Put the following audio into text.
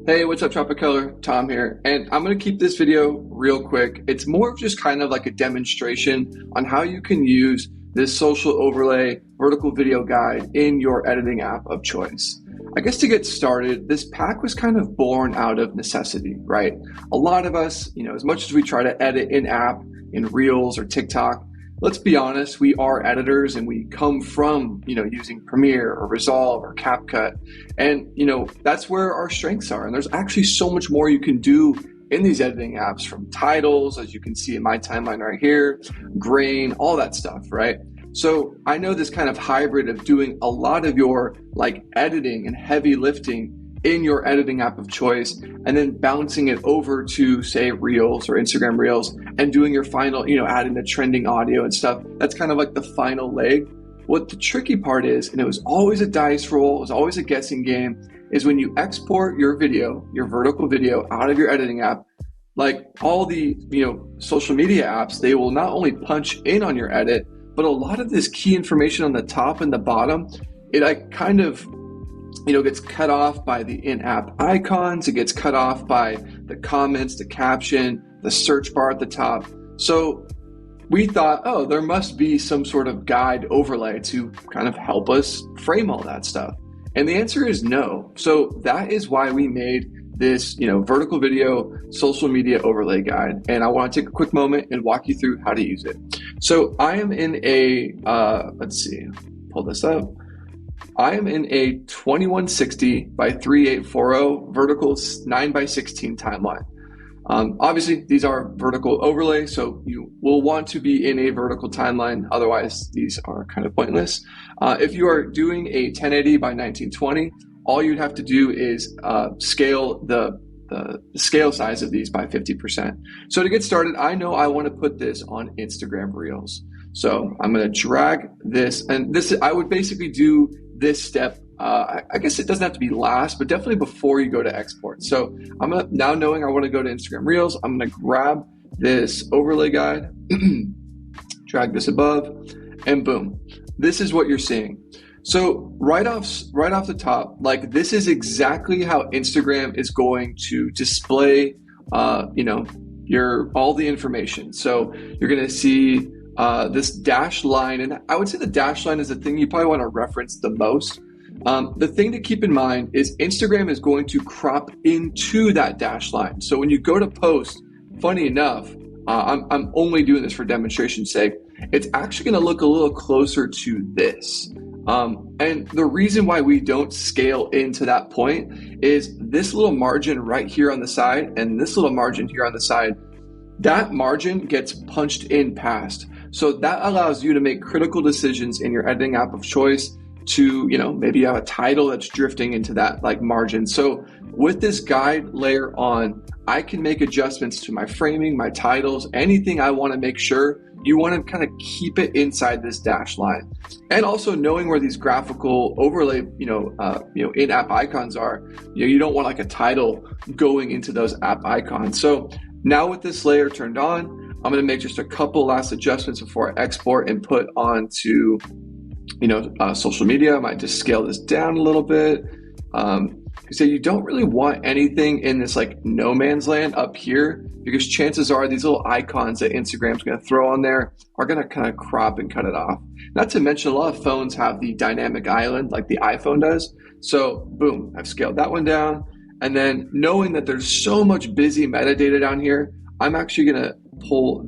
Hey, what's up, Tropic? Tom here, and I'm going to keep this video real quick. It's more of just kind of like a demonstration on how you can use this social overlay vertical video guide in your editing app of choice. I guess to get started, this pack was kind of born out of necessity, right? A lot of us, as much as we try to edit in app, in Reels or TikTok, let's be honest, we are editors and we come from, using Premiere or Resolve or CapCut. And, that's where our strengths are. And there's actually so much more you can do in these editing apps, from titles, as you can see in my timeline right here, grain, all that stuff, right? So I know this kind of hybrid of doing a lot of your editing and heavy lifting in your editing app of choice, and then bouncing it over to, say, Reels or Instagram Reels, and doing your final, adding the trending audio and stuff. That's kind of like the final leg. What the tricky part is, and it was always a dice roll, it was always a guessing game, is when you export your video, your vertical video out of your editing app, like all the, social media apps, they will not only punch in on your edit, but a lot of this key information on the top and the bottom, it kind of gets cut off by the in-app icons. It gets cut off by the comments, the caption, the search bar at the top. So we thought, oh, there must be some sort of guide overlay to kind of help us frame all that stuff. And the answer is no. So that is why we made this, vertical video social media overlay guide. And I want to take a quick moment and walk you through how to use it. So I am in a, pull this up. I am in a 2160 by 3840 vertical 9:16 timeline. Obviously, these are vertical overlay, so you will want to be in a vertical timeline. Otherwise, these are kind of pointless. If you are doing a 1080 by 1920, all you'd have to do is scale the scale size of these by 50%. So to get started, I know I want to put this on Instagram Reels. So I'm going to drag this, and I would basically do this step. I guess it doesn't have to be last, but definitely before you go to export. So now knowing I want to go to Instagram Reels, I'm going to grab this overlay guide, drag this above, and boom, this is what you're seeing. So right off the top, this is exactly how Instagram is going to display, all the information. So you're going to see this dashed line, and I would say the dashed line is the thing you probably want to reference the most. The thing to keep in mind is Instagram is going to crop into that dashed line. So when you go to post, funny enough, I'm only doing this for demonstration's sake, it's actually going to look a little closer to this. And the reason why we don't scale into that point is this little margin right here on the side and this little margin here on the side, that margin gets punched in past. So that allows you to make critical decisions in your editing app of choice to, maybe you have a title that's drifting into that margin. So with this guide layer on, I can make adjustments to my framing, my titles, anything I want to make sure. You want to kind of keep it inside this dash line. And also knowing where these graphical overlay, in-app icons are, you don't want a title going into those app icons. So now with this layer turned on, I'm going to make just a couple last adjustments before I export and put onto, social media. I might just scale this down a little bit. So you don't really want anything in this no man's land up here, because chances are these little icons that Instagram's going to throw on there are going to kind of crop and cut it off. Not to mention a lot of phones have the dynamic island like the iPhone does. So boom, I've scaled that one down. And then knowing that there's so much busy metadata down here, I'm actually going to pull